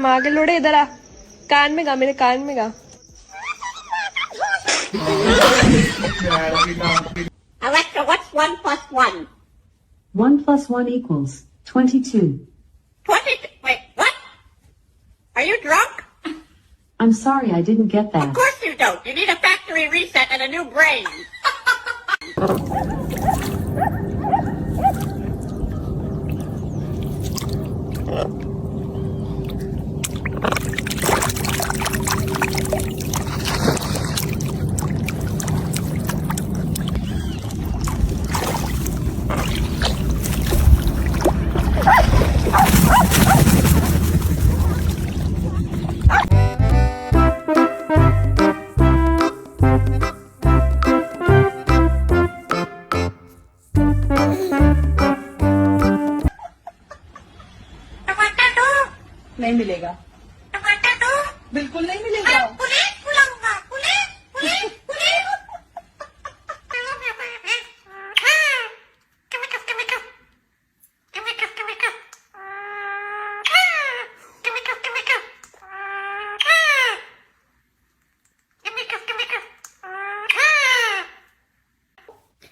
माँ के लोड़े इधर आ, कान में गा, मेरे कान में गा। Alexa, what's 1 plus 1? 1 plus 1 equals 22. 20? Wait, what? Are you drunk? I'm sorry, I didn't get Of that. course you don't. You need a factory reset and a new brain. नहीं मिलेगा, बिल्कुल नहीं मिलेगा।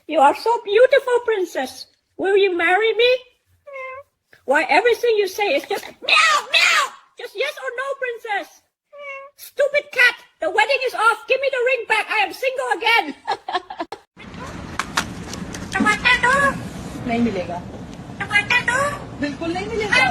You are so beautiful, princess. Will you marry me? Why, everything you say is just meow, meow. Just yes or no, princess. Stupid cat. The wedding is off. Give me the ring back. I am single again. नहीं मिलेगा, बिल्कुल नहीं मिलेगा।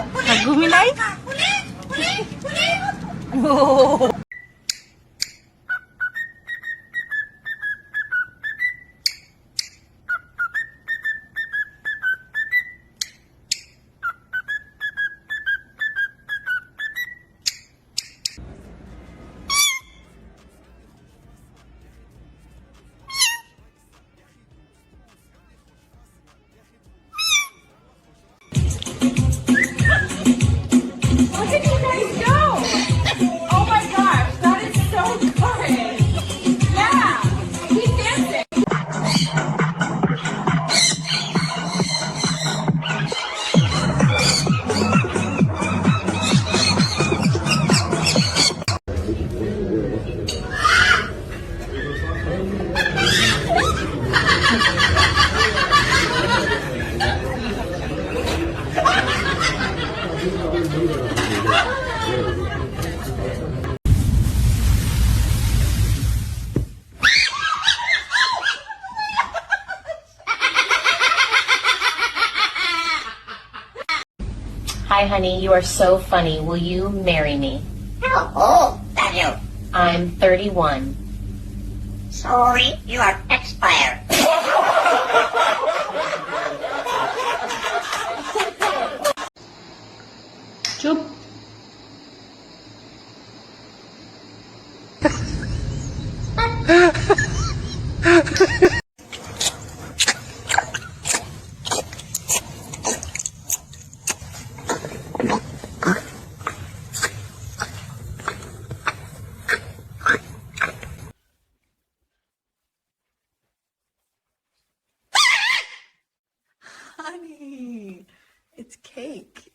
Hi, honey. You are so funny. Will you marry me? How old are you? I'm 31. Sorry, you are expired. चुप। Honey, it's cake.